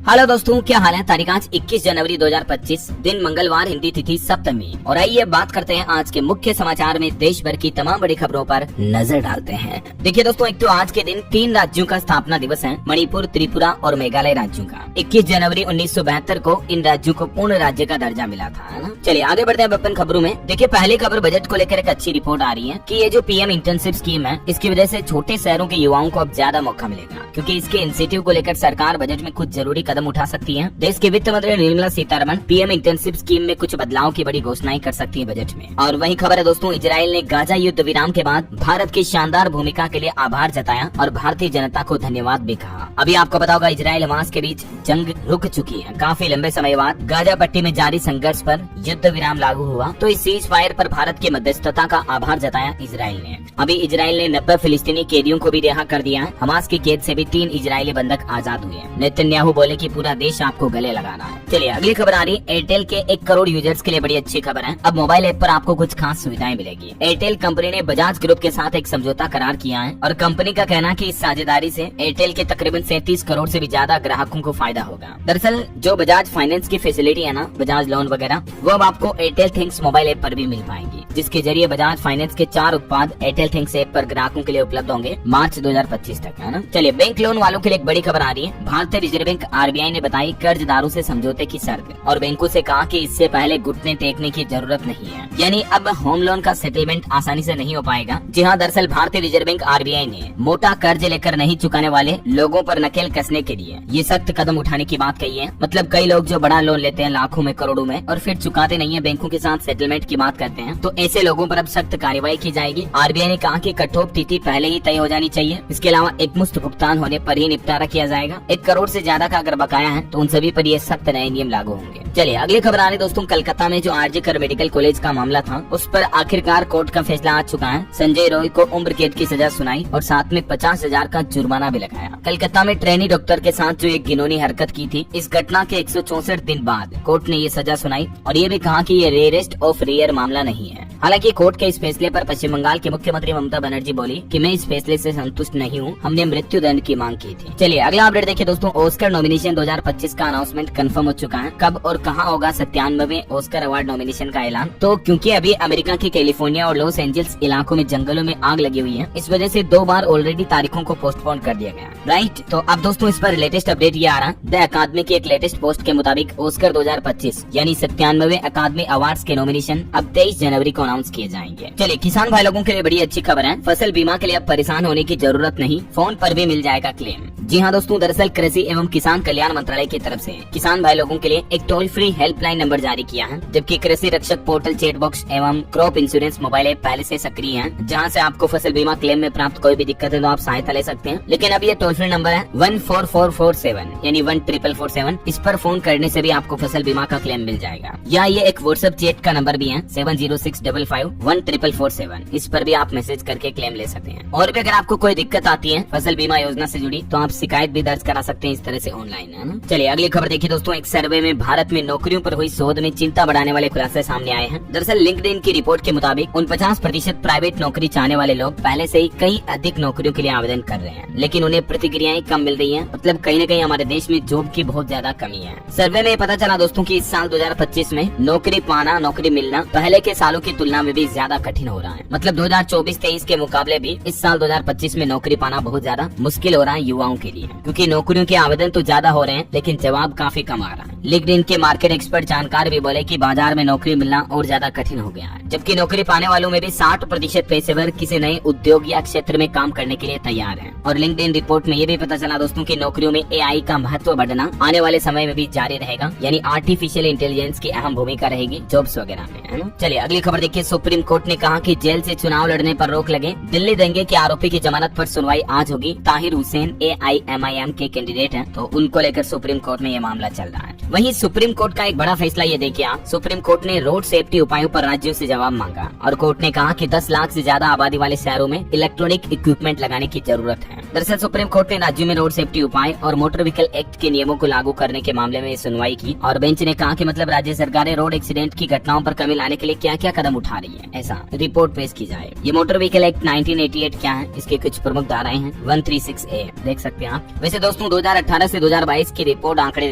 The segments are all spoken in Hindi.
हेलो दोस्तों, क्या हाल है। तारीख आज 21 जनवरी 2025, दिन मंगलवार, हिंदी तिथि सप्तमी। और आइए बात करते हैं आज के मुख्य समाचार में देश भर की तमाम बड़ी खबरों पर नजर डालते हैं। देखिए दोस्तों, एक तो आज के दिन 3 राज्यों का स्थापना दिवस है, मणिपुर, त्रिपुरा और मेघालय राज्यों का। 21 जनवरी 1972 को इन राज्यों को पूर्ण राज्य का दर्जा मिला था, है ना। चलिए आगे बढ़ते हैं अपन खबरों में। देखिए पहली खबर बजट को लेकर एक अच्छी रिपोर्ट आ रही है कि ये जो पीएम इंटर्नशिप स्कीम है, इसकी वजह से छोटे शहरों के युवाओं को अब ज्यादा मौका मिलेगा, क्योंकि इसके इंसेंटिव को लेकर सरकार बजट में कुछ जरूरी कदम उठा सकती है। देश के वित्त मंत्री Nirmala Sitharaman PM internship scheme में कुछ बदलाव की बड़ी घोषणाएं कर सकती है बजट में। और वही खबर है दोस्तों, इजराइल ने गाजा युद्ध विराम के बाद भारत की शानदार भूमिका के लिए आभार जताया और भारतीय जनता को धन्यवाद भी कहा। अभी आपको पता होगा, इजराइल हमास के बीच जंग रुक चुकी है। काफी लंबे समय बाद गाजा पट्टी में जारी संघर्ष पर युद्ध विराम लागू हुआ, तो इस सीज फायर पर भारत की मध्यस्थता का आभार जताया इजराइल ने। अभी इजराइल ने 90 फिलिस्तीनी कैदियों को भी रिहा कर दिया है। हमास की कैद से भी 3 इजरायली बंधक आजाद हुए हैं। नेतन्याहू बोले कि पूरा देश आपको गले लगाना है। चलिए अगली खबर आ रही है, एयरटेल के 1 करोड़ यूजर्स के लिए बड़ी अच्छी खबर है। अब मोबाइल ऐप पर आपको कुछ खास सुविधाएं मिलेगी। एयरटेल कंपनी ने बजाज ग्रुप के साथ एक समझौता करार किया है और कंपनी का कहना है कि इस साझेदारी से एयरटेल के तकरीबन 37 करोड़ से भी ज्यादा ग्राहकों को फायदा होगा। दरअसल जो बजाज फाइनेंस की फैसिलिटी है ना, बजाज लोन वगैरह, वो अब आपको एयरटेल थिंग्स मोबाइल ऐप पर भी मिल पाएंगी, जिसके जरिए बजाज फाइनेंस के 4 उत्पाद एयरटेल थिंग्स ऐप पर ग्राहकों के लिए उपलब्ध होंगे मार्च 2025 तक, है ना। चलिए बैंक लोन वालों के लिए एक बड़ी खबर आ रही है। भारतीय रिजर्व बैंक आरबीआई ने बताई कर्जदारों से समझौते की शर्त और बैंकों से कहा कि इससे पहले घुटने टेकने की जरूरत नहीं है, यानी अब होम लोन का सेटलमेंट आसानी से नहीं हो पाएगा। जी हाँ, दरअसल भारतीय रिजर्व बैंक आरबीआई ने मोटा कर्ज लेकर नहीं चुकाने वाले लोगों पर नकेल कसने के लिए ये सख्त कदम उठाने की बात कही है। मतलब कई लोग जो बड़ा लोन लेते हैं लाखों में, करोड़ों में, और फिर चुकाते नहीं है, बैंकों के साथ सेटलमेंट की बात करते हैं, तो ऐसे लोगों पर अब सख्त कार्रवाई की जाएगी। आरबीआई ने कहा कि कठोर तिथि पहले ही तय हो जानी चाहिए। इसके अलावा एक मुश्त भुगतान होने पर ही निपटारा किया जाएगा। 1 करोड़ से ज्यादा का अगर बकाया है तो उन सभी पर ये सख्त नए नियम लागू होंगे। चलिए अगली खबर आ रही दोस्तों, कलकत्ता में जो आरजे कर मेडिकल कॉलेज का मामला था, उस पर आखिरकार कोर्ट का फैसला आ चुका है। संजय रॉय को उम्र कैद की सजा सुनाई और साथ में 50,000 का जुर्माना भी लगाया। कलकत्ता में ट्रेनी डॉक्टर के साथ जो एक घिनौनी हरकत की थी, इस घटना के 164 दिन बाद कोर्ट ने ये सजा सुनाई और ये भी कहा कि ये रेयरेस्ट ऑफ रेयर मामला नहीं है। हालांकि कोर्ट के इस फैसले पर पश्चिम बंगाल की मुख्यमंत्री ममता बनर्जी बोली कि मैं इस फैसले से संतुष्ट नहीं हूं, हमने मृत्यु दंड की मांग की थी। चलिए अगला अपडेट देखिए दोस्तों, ऑस्कर नॉमिनेशन 2025 का अनाउंसमेंट कंफर्म हो चुका है। कब और कहां होगा 97वें ऑस्कर अवार्ड नॉमिनेशन का ऐलान? तो क्योंकि अभी अमेरिका के कैलिफोर्निया और लॉस एंजल्स इलाकों में जंगलों में आग लगी हुई है, इस वजह से 2 बार ऑलरेडी तारीखों को पोस्टपोन कर दिया गया, राइट। तो अब दोस्तों इस पर लेटेस्ट अपडेट ये आ रहा है। द अकादमी की एक लेटेस्ट पोस्ट के मुताबिक ऑस्कर 2025 यानी 97वें अकादमी अवार्ड के नॉमिनेशन अब 23 जनवरी को अनाउंस किए जाएंगे। चलिए किसान भाई लोगों के लिए बड़ी अच्छी खबर है। फसल बीमा के लिए अब परेशान होने की जरूरत नहीं, फोन पर भी मिल जाएगा क्लेम। जी हाँ दोस्तों, दरअसल कृषि एवं किसान कल्याण मंत्रालय की तरफ से किसान भाई लोगों के लिए एक टोल फ्री हेल्पलाइन नंबर जारी किया है, जबकि कृषि रक्षक पोर्टल, चैट बॉक्स एवं क्रॉप इंश्योरेंस मोबाइल ऐप पहले से सक्रिय है, जहाँ से आपको फसल बीमा क्लेम में प्राप्त कोई भी दिक्कत है तो आप सहायता ले सकते हैं। लेकिन अब ये टोल फ्री नंबर है 14447 यानी 14447। इस पर फोन करने से भी आपको फसल बीमा का क्लेम मिल जाएगा। या ये एक व्हाट्सएप चैट का नंबर भी है 7065514447। इस पर भी आप मैसेज करके क्लेम ले सकते हैं। और भी अगर आपको कोई दिक्कत आती है फसल बीमा योजना से जुड़ी, तो आप शिकायत भी दर्ज करा सकते हैं इस तरह से ऑनलाइन, है ना। चलिए अगली खबर देखिए दोस्तों, एक सर्वे में भारत में नौकरियों पर हुई शोध में चिंता बढ़ाने वाले खुलासे सामने आए हैं। दरअसल लिंक्डइन की रिपोर्ट के मुताबिक 49% प्राइवेट नौकरी चाहने वाले लोग पहले से ही कई अधिक नौकरियों के लिए आवेदन कर रहे हैं, लेकिन उन्हें प्रतिक्रियाएं कम मिल रही है। मतलब कहीं न कहीं हमारे देश में जॉब की बहुत ज्यादा कमी है। सर्वे में पता चला दोस्तों की इस साल 2025 में नौकरी पाना, नौकरी मिलना पहले के सालों की तुलना में भी ज्यादा कठिन हो रहा है। मतलब 2024-23 के मुकाबले भी इस साल 2025 में नौकरी पाना बहुत ज्यादा मुश्किल हो रहा है युवाओं के लिए, क्योंकि नौकरियों के आवेदन तो ज्यादा हो रहे हैं लेकिन जवाब काफी कम आ रहा है। लिंक्डइन के मार्केट एक्सपर्ट जानकार भी बोले कि बाजार में नौकरी मिलना और ज्यादा कठिन हो गया है, जबकि नौकरी पाने वालों में भी 60% पेशेवर किसी नए उद्योग या क्षेत्र में काम करने के लिए तैयार हैं। और लिंक्डइन रिपोर्ट में ये भी पता चला दोस्तों की नौकरियों में एआई का महत्व बढ़ना आने वाले समय में भी जारी रहेगा, यानी आर्टिफिशियल इंटेलिजेंस की अहम भूमिका रहेगी जॉब्स वगैरह में, है ना। चलिए अगली खबर देखिए, सुप्रीम कोर्ट ने कहा कि जेल से चुनाव लड़ने पर रोक लगे। दिल्ली दंगे के आरोपी की जमानत पर सुनवाई आज होगी। ताहिर हुसैन AIMIM के कैंडिडेट हैं, तो उनको लेकर सुप्रीम कोर्ट में ये मामला चल रहा है। वहीं सुप्रीम कोर्ट का एक बड़ा फैसला ये देखिए आप, सुप्रीम कोर्ट ने रोड सेफ्टी उपायों पर राज्यों से जवाब मांगा और कोर्ट ने कहा कि 10 लाख से ज्यादा आबादी वाले शहरों में इलेक्ट्रॉनिक इक्विपमेंट लगाने की जरूरत है। दरअसल सुप्रीम कोर्ट ने राज्यों में रोड सेफ्टी उपाय और मोटर व्हीकल एक्ट के नियमों को लागू करने के मामले में सुनवाई की और बेंच ने कहा कि मतलब राज्य सरकारें रोड एक्सीडेंट की घटनाओं पर कमी लाने के लिए क्या क्या कदम उठा रही है, ऐसा रिपोर्ट पेश की जाए। ये मोटर व्हीकल एक्ट 1988 क्या है, इसके कुछ प्रमुख धाराएं हैं। 136A देख सकते हैं आप। वैसे दोस्तों 2018 से 2022 की रिपोर्ट आंकड़े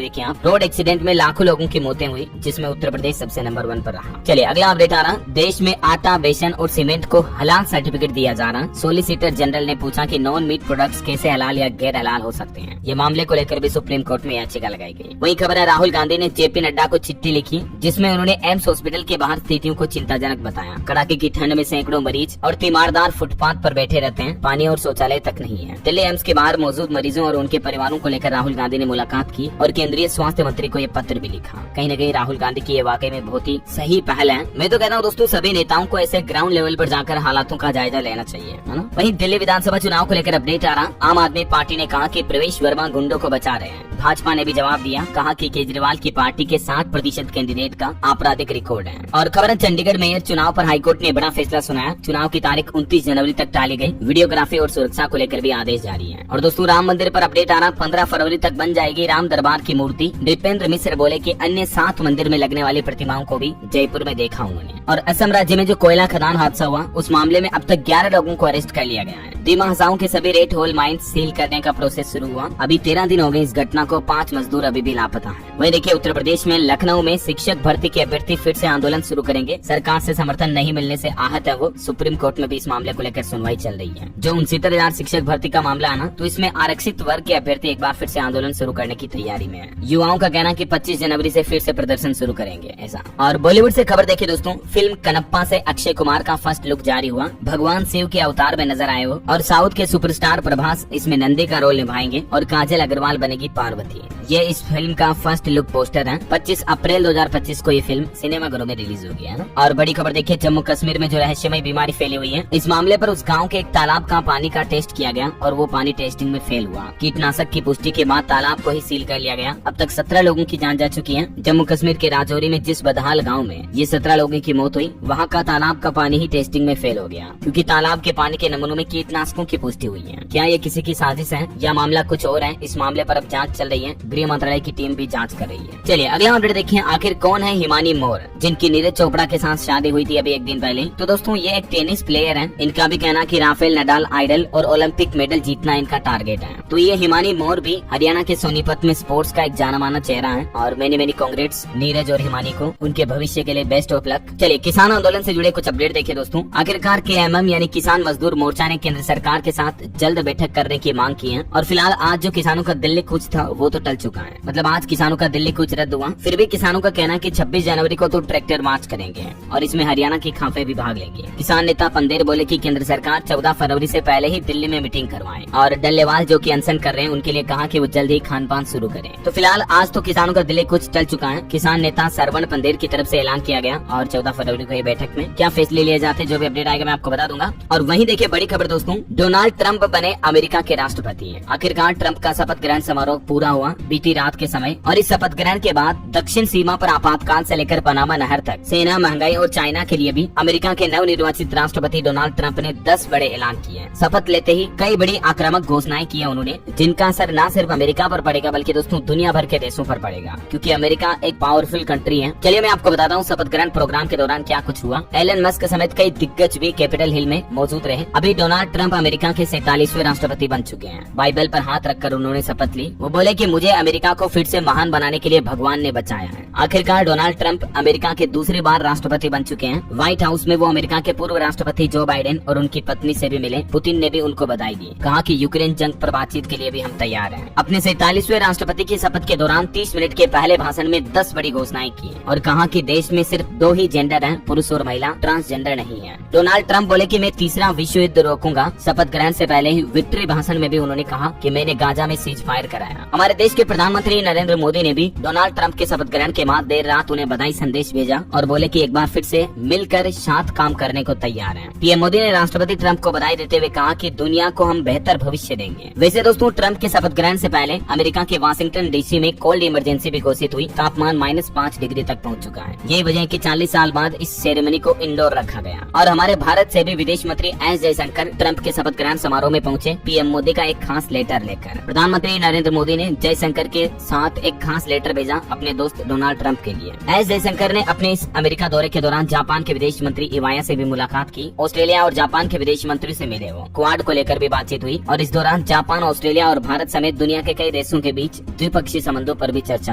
देखिए आप, रोड एक्सीडेंट में लाखों लोगों की मौतें हुई, जिसमें उत्तर प्रदेश सबसे नंबर 1 पर रहा। चलिए अगला अपडेट आ रहा, देश में आटा, बेसन और सीमेंट को हलाल सर्टिफिकेट दिया जा रहा। सोलिसिटर जनरल ने पूछा कि नॉन मीट प्रोडक्ट्स कैसे हलाल या गैर हलाल हो सकते हैं। ये मामले को लेकर भी सुप्रीम कोर्ट में याचिका लगाई गई। वहीं खबर है राहुल गांधी ने जेपी नड्डा को चिट्ठी लिखी, जिसमें उन्होंने एम्स हॉस्पिटल के बाहर स्थितियों को चिंताजनक बताया। कड़ाके की ठंड में सैकड़ों मरीज और तीमारदार फुटपाथ पर बैठे रहते हैं, पानी और शौचालय तक नहीं है। दिल्ली एम्स के बाहर मौजूद मरीजों और उनके परिवारों को लेकर राहुल गांधी ने मुलाकात की और केंद्रीय स्वास्थ्य मंत्री को ये पत्र भी लिखा। कहीं न कहीं राहुल गांधी की ये वाकई में बहुत ही सही पहल है। मैं तो कहता हूँ दोस्तों सभी नेताओं को ऐसे ग्राउंड लेवल पर जाकर हालातों का जायजा लेना चाहिए, है ना। वहीं दिल्ली विधानसभा चुनाव को लेकर अपडेट आ रहा, आम आदमी पार्टी ने कहा कि प्रवेश वर्मा गुंडों को बचा रहे हैं। भाजपा ने भी जवाब दिया, कहा कि केजरीवाल की पार्टी के 7% कैंडिडेट का आपराधिक रिकॉर्ड है। और खबर है चंडीगढ़ मेयर चुनाव पर हाईकोर्ट ने बड़ा फैसला सुनाया। चुनाव की तारीख 29 जनवरी तक टाली गई। वीडियोग्राफी और सुरक्षा को लेकर भी आदेश जारी है। और दोस्तों राम मंदिर पर अपडेट आ रहा, 15 फरवरी तक बन जाएगी राम दरबार की मूर्ति। नृपेंद्र मिश्र बोले कि अन्य 7 मंदिर में लगने वाली प्रतिमाओं को भी जयपुर में देखा उन्होंने। और असम राज्य में जो कोयला खदान हादसा हुआ, उस मामले में अब तक 11 लोगों को अरेस्ट कर लिया गया है। दीमा हसाओं के सभी रेड होल माइंस सील करने का प्रोसेस शुरू हुआ। अभी 13 दिन हो गए इस घटना को, 5 मजदूर अभी भी लापता हैं। वहीं देखिए उत्तर प्रदेश में लखनऊ में शिक्षक भर्ती के अभ्यर्थी फिर से आंदोलन शुरू करेंगे। सरकार से समर्थन नहीं मिलने से आहत है वो। सुप्रीम कोर्ट में भी इस मामले को लेकर सुनवाई चल रही है। जो 69,000 शिक्षक भर्ती का मामला है ना, तो इसमें आरक्षित वर्ग के अभ्यर्थी एक बार फिर से आंदोलन शुरू करने की तैयारी में है। युवाओं का कहना कि 25 जनवरी से फिर से प्रदर्शन शुरू करेंगे ऐसा। और बॉलीवुड से खबर देखिए दोस्तों, फिल्म कनप्पा से अक्षय कुमार का फर्स्ट लुक जारी हुआ। भगवान शिव के अवतार में नजर आए वो। और साउथ के सुपरस्टार प्रभास इसमें नंदी का रोल निभाएंगे और काजल अग्रवाल बनेगी पार्वती। ये इस फिल्म का फर्स्ट लुक पोस्टर है। 25 अप्रैल 2025 को ये फिल्म सिनेमाघरों में रिलीज होगी, है ना। और बड़ी खबर देखिए, जम्मू कश्मीर में जो रहस्यमय बीमारी फैली हुई है, इस मामले पर उस गांव के एक तालाब का पानी का टेस्ट किया गया और वो पानी टेस्टिंग में फेल हुआ। कीटनाशक की पुष्टि के बाद तालाब को ही सील कर लिया गया। अब तक 17 लोगों की जान जा चुकी है। जम्मू कश्मीर के राजौरी में जिस बदहाल गाँव में ये 17 लोगों की मौत हुई, वहाँ का तालाब का पानी ही टेस्टिंग में फेल हो गया, क्योंकि तालाब के पानी के नमूनों में कीटनाशकों की पुष्टि हुई है। क्या ये किसी की साजिश है या मामला कुछ और है? इस मामले पर अब जांच चल रही है। गृह मंत्रालय की टीम भी जांच कर रही है। चलिए अगला अपडेट देखिए, आखिर कौन है हिमानी मोर, जिनकी नीरज चोपड़ा के साथ शादी हुई थी अभी एक दिन पहले। तो दोस्तों ये एक टेनिस प्लेयर है। इनका भी कहना कि राफेल नडाल आइडल और ओलंपिक मेडल जीतना इनका टारगेट है। तो ये हिमानी मोर भी हरियाणा के सोनीपत में स्पोर्ट्स का एक जाना माना चेहरा है। और मैनी कांग्रेट्स नीरज और हिमानी को उनके भविष्य के लिए बेस्ट ऑफ लक। चलिए किसान आंदोलन से जुड़े कुछ अपडेट देखिए दोस्तों। आखिरकार KMM यानी किसान मजदूर मोर्चा ने केंद्र सरकार के साथ जल्द बैठक करने की मांग की है। और फिलहाल आज जो किसानों का दिल्ली कूच था वो तो टल चुका है। मतलब आज किसानों का दिल्ली कूच रद्द हुआ। फिर भी किसानों का कहना है कि 26 जनवरी को तो ट्रैक्टर मार्च करेंगे और इसमें हरियाणा की खाफे भी भाग लेंगे। किसान नेता पंदेर बोले कि केंद्र सरकार 14 फरवरी से पहले ही दिल्ली में मीटिंग करवाए। और डल्लेवाल जो कि अनशन कर रहे हैं उनके लिए कहा कि वो जल्द ही खान पान शुरू करें। तो फिलहाल आज तो किसानों का दिल्ली कूच टल चुका है। किसान नेता सरवण पंदेर की तरफ से ऐलान किया गया और 14 फरवरी को ये बैठक में क्या फैसले लिए जाते हैं, जो भी अपडेट आएगा मैं आपको बता दूंगा। और वहीं देखिए बड़ी खबर दोस्तों, डोनाल्ड ट्रंप बने अमेरिका के राष्ट्रपति। आखिरकार ट्रंप का शपथ ग्रहण समारोह पूरा हुआ बीती रात के समय। और इस शपथ ग्रहण के बाद दक्षिण सीमा पर आपातकाल से लेकर पनामा नहर तक, सेना, महंगाई और चाइना के लिए भी अमेरिका के नवनिर्वाचित राष्ट्रपति डोनाल्ड ट्रंप ने 10 बड़े ऐलान किए। शपथ लेते ही कई बड़ी आक्रामक घोषणाएं की है उन्होंने, जिनका असर न सिर्फ अमेरिका पर पड़ेगा बल्कि दोस्तों दुनिया भर के देशों पर पड़ेगा, क्योंकि अमेरिका एक पावरफुल कंट्री है। चलिए मैं आपको बताता हूँ शपथ ग्रहण प्रोग्राम के दौरान क्या कुछ हुआ। एलन मस्क समेत कई दिग्गज भी कैपिटल हिल में मौजूद रहे। अभी डोनाल्ड ट्रंप अमेरिका के 47वें राष्ट्रपति बन चुके हैं। बाइबल पर हाथ रखकर उन्होंने शपथ ली। वो बोले कि मुझे अमेरिका को फिर से महान बनाने के लिए भगवान ने बचाया है। आखिरकार डोनाल्ड ट्रंप अमेरिका के दूसरी बार राष्ट्रपति बन चुके हैं। व्हाइट हाउस में वो अमेरिका के पूर्व राष्ट्रपति जो बाइडेन और उनकी पत्नी से भी मिले। पुतिन ने भी उनको बधाई दी, कहा कि यूक्रेन जंग पर बातचीत के लिए भी हम तैयार हैं। अपने 47वें राष्ट्रपति की शपथ के दौरान 30 मिनट के पहले भाषण में 10 बड़ी घोषणाएं की और कहा कि देश में सिर्फ 2 ही जेंडर हैं, पुरुष और महिला, ट्रांसजेंडर नहीं है। डोनाल्ड ट्रंप बोले कि मैं तीसरा विश्व युद्ध रोकूंगा। शपथ ग्रहण से पहले ही विक्ट्री भाषण में भी उन्होंने कहा कि मैंने गाजा में सीज फायर कराया। हमारे देश के प्रधानमंत्री नरेंद्र मोदी ने भी डोनाल्ड ट्रंप के शपथ ग्रहण के बाद देर रात उन्हें बधाई संदेश भेजा और बोले कि एक बार फिर से मिलकर साथ काम करने को तैयार हैं। पीएम मोदी ने राष्ट्रपति ट्रंप को बधाई देते हुए कहा कि दुनिया को हम बेहतर भविष्य देंगे। वैसे दोस्तों, ट्रंप के शपथ ग्रहण से पहले अमेरिका के वाशिंगटन डीसी में कोल्ड इमरजेंसी भी घोषित हुई। तापमान -5 डिग्री तक पहुंच चुका है। यही वजह है कि 40 साल बाद इस सेरेमनी को इंडोर रखा गया। और हमारे भारत से भी विदेश मंत्री एस जयशंकर ट्रंप के शपथ ग्रहण समारोह में पहुंचे, पीएम मोदी का एक खास लेटर लेकर। प्रधानमंत्री नरेंद्र मोदी ने जयशंकर के साथ एक खास लेटर भेजा अपने दोस्त डोनाल्ड ट्रंप के लिए। एस जयशंकर ने अपने इस अमेरिका दौरे के दौरान जापान के विदेश मंत्री इवाया से भी मुलाकात की। ऑस्ट्रेलिया और जापान के विदेश मंत्री से मिले। वो क्वाड को लेकर भी बातचीत हुई और इस दौरान जापान, ऑस्ट्रेलिया और भारत समेत दुनिया के कई देशों के बीच द्विपक्षीय संबंधों पर भी चर्चा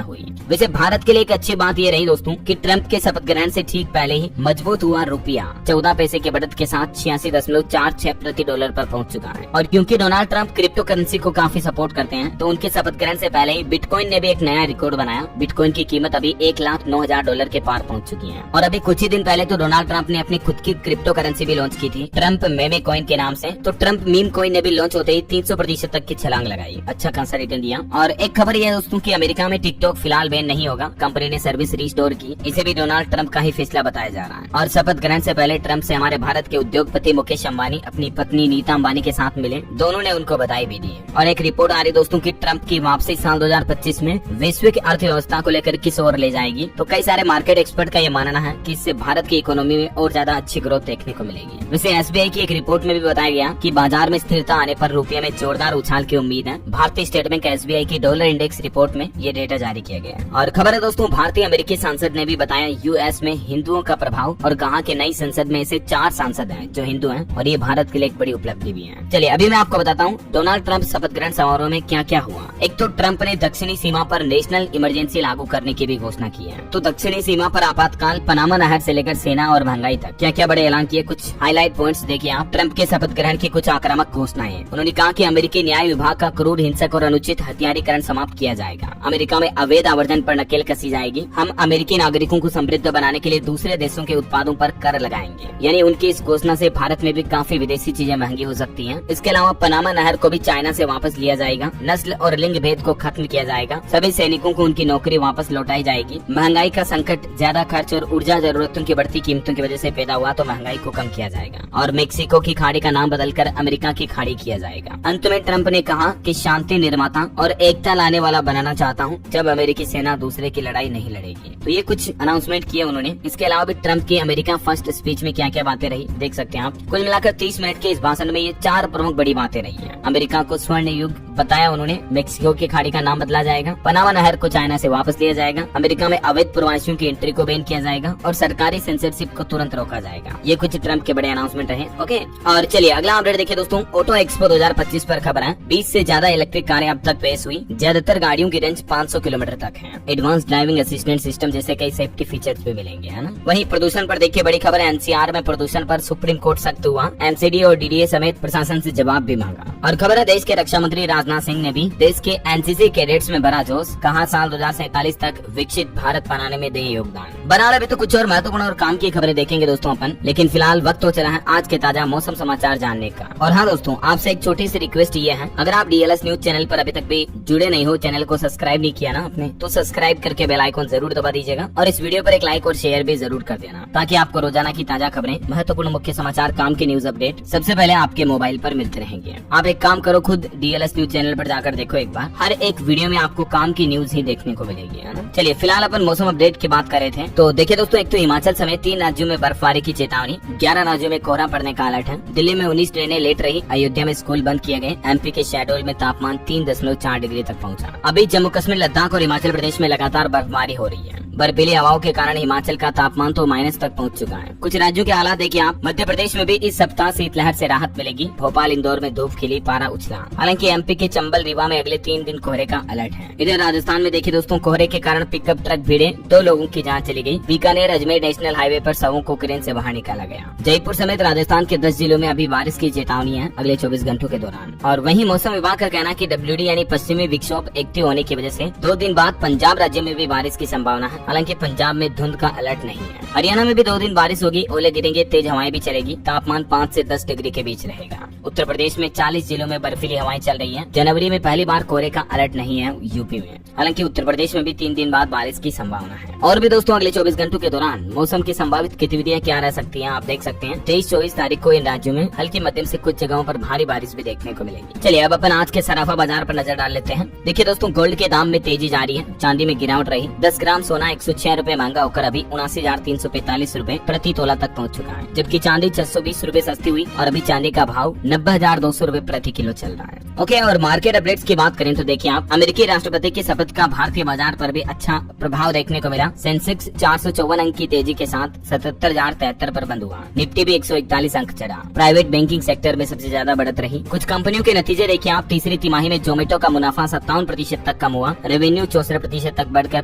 हुई। वैसे भारत के लिए एक अच्छी बात ये रही दोस्तों कि ट्रंप के शपथ ग्रहण से ठीक पहले ही मजबूत हुआ रुपया 14 पैसे के बढ़त के साथ 86.46 प्रति डॉलर पर पहुंच चुका है। और क्योंकि डोनाल्ड ट्रंप क्रिप्टो करेंसी को काफी सपोर्ट करते हैं, तो उनके शपथ ग्रहण से पहले ही बिटकॉइन ने भी एक नया रिकॉर्ड बनाया। बिटकॉइन की कीमत अभी 1,09,000 डॉलर के पार पहुंच चुकी है। और अभी कुछ ही दिन पहले तो डोनाल्ड ट्रंप ने अपनी खुद की क्रिप्टो करेंसी भी लॉन्च की थी, ट्रंप मेमे कॉइन के नाम से। तो ट्रंप मीम कॉइन ने भी लॉन्च होते ही 300% तक की छलांग लगाई। अच्छा खासा रिटर्न दिया। और एक खबर यह है दोस्तों कि अमेरिका में टिकटॉक फिलहाल बैन नहीं होगा। कंपनी ने सर्विस रिस्टोर की। इसे भी डोनाल्ड ट्रंप का ही फैसला बताया जा रहा है। और शपथ ग्रहण से पहले ट्रंप से हमारे भारत के उद्योगपति मुकेश अंबानी अपनी पत्नी नीता अंबानी के साथ मिले। दोनों ने उनको बधाई भी दी। और एक रिपोर्ट आ रही दोस्तों की ट्रंप की वापसी साल 2025 में वैश्विक अर्थव्यवस्था को लेकर किस ओर ले जाएगी। तो कई सारे मार्केट एक्सपर्ट का ये मानना है कि इससे भारत की इकोनॉमी में और ज्यादा अच्छी ग्रोथ देखने को मिलेगी। वैसे एसबीआई की एक रिपोर्ट में भी बताया गया कि बाजार में स्थिरता आने पर रुपये में जोरदार उछाल की उम्मीद है। भारतीय स्टेट बैंक एसबीआई की डॉलर इंडेक्स रिपोर्ट में ये डेटा जारी किया गया। और खबर है दोस्तों, भारतीय अमेरिकी सांसद ने भी बताया यूएस में हिंदुओं का प्रभाव और कहा कि नई संसद में से 4 सांसद हैं जो हिंदू हैं और ये भारत के लिए एक बड़ी उपलब्धि भी है। चलिए अभी मैं आपको बताता हूँ डोनाल्ड ट्रंप शपथ ग्रहण समारोह में क्या क्या हुआ। एक तो ट्रंप ने दक्षिणी सीमा पर नेशनल इमरजेंसी लागू करने की भी घोषणा की है। तो दक्षिणी सीमा पर आपातकाल, पनामा नहर से लेकर सेना और महंगाई तक क्या क्या बड़े ऐलान किए। कुछ हाईलाइट पॉइंट्स देखिए आप। ट्रंप के शपथ ग्रहण की कुछ आक्रामक घोषणाएं। उन्होंने कहा कि अमेरिकी न्याय विभाग का क्रूर, हिंसक और अनुचित हथियारीकरण समाप्त किया जाएगा। अमेरिका में अवैध आवर्जन पर नकेल कसी जाएगी। हम अमेरिकी नागरिकों को समृद्ध बनाने के लिए दूसरे देशों के उत्पादों पर कर लगाएंगे। यानी उनकी इस घोषणा से भारत में भी काफी विदेशी चीजें महंगी हो सकती हैं। इसके अलावा पनामा नहर को भी चाइना से वापस लिया जाएगा। नस्ल और लिंग भेद को खत्म किया जाएगा। सभी सैनिकों को उनकी नौकरी वापस लौटाई जाएगी। महंगाई का संकट, ज्यादा खर्च और ऊर्जा जरूरतों की बढ़ती कीमतों की वजह से पैदा हुआ, तो महंगाई को कम किया जाएगा। और मेक्सिको की खाड़ी का नाम बदलकर अमेरिका की खाड़ी किया जाएगा। अंत में ट्रंप ने कहा कि शांति निर्माता और एकता लाने वाला बनाना चाहता हूं, जब अमेरिकी सेना दूसरे की लड़ाई नहीं लड़ेगी। तो ये कुछ अनाउंसमेंट किए उन्होंने। इसके अलावा भी ट्रंप की अमेरिका फर्स्ट स्पीच में क्या क्या बातें रही देख सकते हैं आप। कुल मिलाकर 30 मिनट के इस भाषण में ये 4 प्रमुख बड़ी बातें रही है। अमेरिका को स्वर्ण युग बताया उन्होंने। मेक्सिको की खाड़ी का नाम बदला जाएगा। पनामा नहर को चाइना से वापस लिया जाएगा। अमेरिका में अवैध प्रवासियों की एंट्री को बैन किया जाएगा और सरकारी सेंसरशिप को तुरंत रोका जाएगा। ये कुछ ट्रंप के बड़े अनाउंसमेंट रहे। ओके, और चलिए अगला अपडेट देखिए दोस्तों। ऑटो एक्सपो 2025 पर खबर है 20 से ज्यादा इलेक्ट्रिक कारें अब तक पेश हुई। ज्यादातर गाड़ियों की रेंज 500 किलोमीटर तक है। एडवांस ड्राइविंग असिस्टेंट सिस्टम जैसे कई सेफ्टी फीचर्स भी मिलेंगे, है ना। वहीं प्रदूषण पर देखिए बड़ी खबर है। एनसीआर में प्रदूषण पर सुप्रीम कोर्ट सख्त हुआ। एमसीडी और डीडीए समेत प्रशासन से जवाब भी मांगा। और खबर है देश के रक्षा मंत्री राजनाथ सिंह ने भी देश के एनसीसी कैडेट्स में भरा जोश। कहा साल 2047 तक विकसित भारत बनाने में दें योगदान। बना अभी तो कुछ और महत्वपूर्ण और काम की खबरें देखेंगे दोस्तों अपन, लेकिन फिलहाल वक्त हो चला है आज के ताजा मौसम समाचार जानने का। और हाँ दोस्तों, आपसे एक छोटी सी रिक्वेस्ट ये है, अगर आप डीएलएस न्यूज चैनल पर अभी तक भी जुड़े नहीं हो, चैनल को सब्सक्राइब नहीं किया ना आपने, तो सब्सक्राइब करके बेल आइकन जरूर दबा दीजिएगा और इस वीडियो पर एक लाइक और शेयर भी जरूर कर देना, ताकि आपको रोजाना की ताजा खबरें, महत्वपूर्ण मुख्य समाचार, काम के न्यूज अपडेट सबसे पहले आपके मोबाइल पर मिलते रहेंगे। आप एक काम करो, खुद डीएलएस न्यूज चैनल पर जाकर देखो एक बार। हर एक वीडियो में आपको काम की न्यूज ही देखने को मिलेगी, है ना। चलिए फिलहाल अपन मौसम अपडेट की बात कर रहे थे, तो देखिए दोस्तों, एक तो हिमाचल समेत 3 राज्यों में बर्फबारी की चेतावनी। 11 राज्यों में कोहरा पड़ने का अलर्ट है। दिल्ली में 19 ट्रेनें लेट रही। अयोध्या में स्कूल बंद किए गए। एमपी के शहडोल में तापमान 3.4 डिग्री तक पहुंचा। अभी जम्मू कश्मीर, लद्दाख और हिमाचल प्रदेश में लगातार बर्फबारी हो रही है। बर्फीली हवाओं के कारण हिमाचल का तापमान तो माइनस तक पहुंच चुका है। कुछ राज्यों के हालात देखिए आप। मध्य प्रदेश में भी इस सप्ताह शीतलहर से राहत मिलेगी। भोपाल, इंदौर में धूप खिली, पारा उछला। हालांकि एमपी के चंबल, रीवा में अगले 3 दिन कोहरे का अलर्ट है। इधर राजस्थान में देखिए दोस्तों, कोहरे के कारण पिकअप ट्रक भिड़े, 2 लोगों की जान चली गई। बीकानेर अजमेर नेशनल हाईवे पर शवों को क्रेन से बाहर निकाला गया। जयपुर समेत राजस्थान के 10 जिलों में अभी बारिश की चेतावनी है अगले 24 घंटों के दौरान। और वहीं मौसम विभाग का कहना है कि WD यानी पश्चिमी विक्षोभ एक्टिव होने की वजह से 2 दिन बाद पंजाब राज्य में भी बारिश की संभावना है। हालांकि पंजाब में धुंध का अलर्ट नहीं है। हरियाणा में भी 2 दिन बारिश होगी, ओले गिरेंगे, तेज हवाएं भी चलेगी। तापमान 5 से 10 डिग्री के बीच रहेगा। उत्तर प्रदेश में 40 जिलों में बर्फीली हवाएं चल रही हैं। जनवरी में पहली बार कोहरे का अलर्ट नहीं है यूपी में। हालांकि उत्तर प्रदेश में भी 3 दिन बाद बारिश की संभावना है। और भी दोस्तों अगले 24 घंटों के दौरान मौसम की संभावित गतिविधियां क्या रह सकती हैं, आप देख सकते हैं 23-24 तारीख को इन राज्यों में हल्की मध्यम से कुछ जगहों पर भारी बारिश भी देखने को मिलेगी। चलिए अब अपन आज के सराफा बाजार पर नजर डाल लेते हैं। देखिए दोस्तों, गोल्ड के दाम में तेजी जारी है, चांदी में गिरावट रही। 10 ग्राम सोना 106 रूपए महंगा होकर अभी 79,345 रूपए प्रति तोला तक पहुँच चुका है, जबकि चांदी 620 रूपए सस्ती हुई और अभी चांदी का भाव 90,200 रूपए प्रति किलो चल रहा है। ओके, और मार्केट अपडेट्स की बात करें तो देखिए आप, अमेरिकी राष्ट्रपति की शपथ का भारतीय बाजार पर भी अच्छा प्रभाव देखने को मिला। सेंसेक्स 454 अंक की तेजी के साथ 77,073 पर बंद हुआ। निफ्टी भी 141 अंक चढ़ा। प्राइवेट बैंकिंग सेक्टर में सबसे ज्यादा बढ़त रही। कुछ कंपनियों के नतीजे देखिए आप, तीसरी तिमाही में जोमेटो का मुनाफा 57% तक कम हुआ। रेवेन्यू 64% तक बढ़कर